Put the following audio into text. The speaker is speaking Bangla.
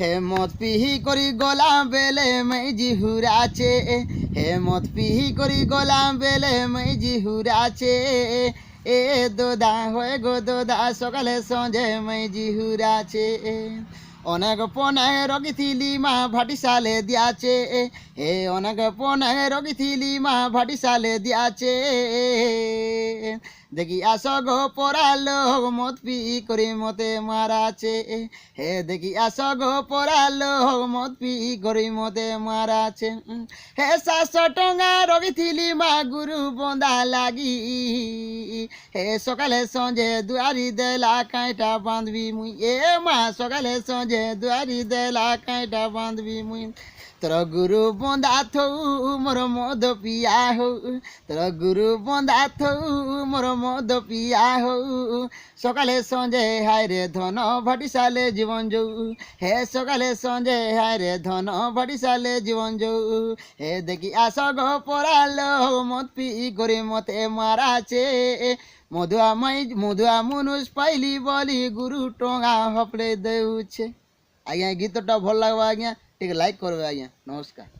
হে মদ পিহি করি গলাম বেলে মেজি হুরাছে হে মদ পিহি করি গলাম বেলে মেজি হুরাছে এ দোদা হয়ে গো দোদা সকালে সঞ্জে মেজি হুরাছে অনেক পনে রগিথিলি মা ভাটি সালে দিয়াছে হে অনেক পনে রগিথিলি মা ভাটি সালে দিয়াছে দেখি আস গো পড়ালো মত পি করে মতে মারাছে হে দেখি আস গো পড়ালো মত পি করে মতে মারাছে হে 700 টঙ্কা রগিথিলি মা গুরু বন্ধা লাগি হে সকালে সঞ্জে দুয়ারি দেলা কাঁটা বাঁধবি মুই এ মা সকালে সঞ্জে দুয়ারি দেলা কাঁটা বাঁধবি মুই তোর গুরু বন্ধা থৌ মোর মদ পিয়া হৌ তোর গুরু বন্ধা থৌ মোর মদ পিয়া হৌ সকালে সঞ্জে হায় রে ধন ভাটি সালে জীবন যৌ হে সকালে সঞ্জে হায় রে ধন ভাটি সালে জীবন যৌ হে দেখি আস গো পড়ালো মত পি করে মতে মারাছে মধুয়া মনুষ পাইলি বলি গুরু টঙ্গা হপলে দেউছে। আজ্ঞା ଗୀତଟା ଭଲ ଲାଗିବ ଆଜ୍ଞା, ଟିକେ ଲାଇକ୍ କରିବେ ଆଜ୍ଞା। ନମସ୍କାର।